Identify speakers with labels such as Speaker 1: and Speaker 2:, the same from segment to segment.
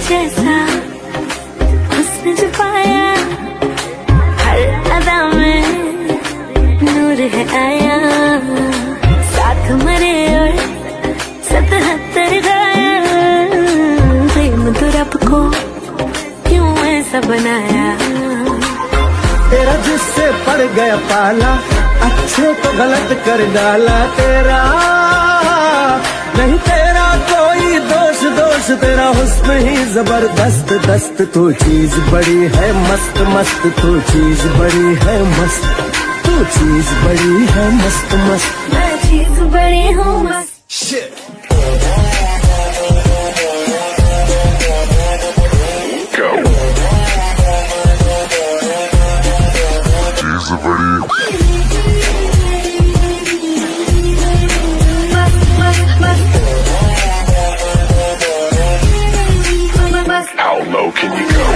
Speaker 1: जैसा उसने जो पाया, हर अदा में नूर है आया। साथ मरे और 77 घायल, प्रेम तो रब को क्यों ऐसा बनाया।
Speaker 2: तेरा जिससे पड़ गया पाला, अच्छे को गलत कर डाला। तेरा नहीं तेरा कोई दोष, दोष तेरा हुस्न ही जबरदस्त दस्त। तू चीज बड़ी है मस्त मस्त, तू चीज बड़ी है मस्त, तू चीज बड़ी है मस्त मस्त।
Speaker 1: मैं चीज बड़ी हूँ मस्त।
Speaker 3: How low can you go?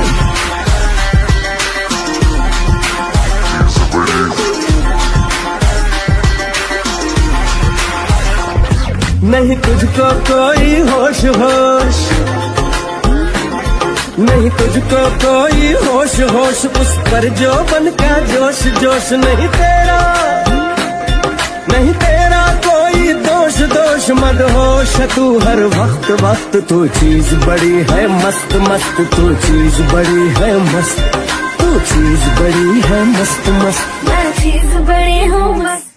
Speaker 2: नहीं तुझको कोई होश होश, नहीं तुझको कोई होश होश, उस पर जो बन का जोश जोश। नहीं तेरा नहीं तेरा कोई दोष, दोष मत होश तू हर वक्त वक्त। तू चीज बड़ी है मस्त मस्त, तू चीज बड़ी है मस्त, तू चीज बड़ी है मस्त मस्त।
Speaker 1: मैं चीज बड़ी हूँ मस्त।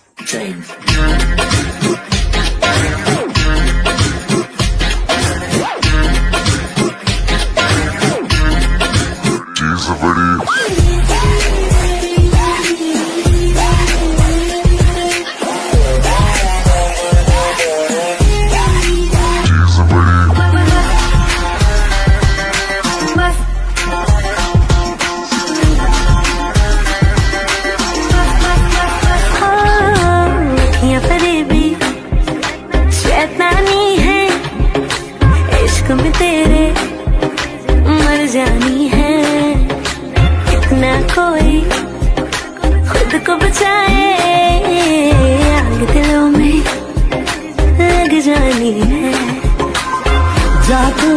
Speaker 1: में तेरे मर जानी है, इतना कोई खुद को बचाए, आग दिलों में लग जानी है।
Speaker 2: जा तू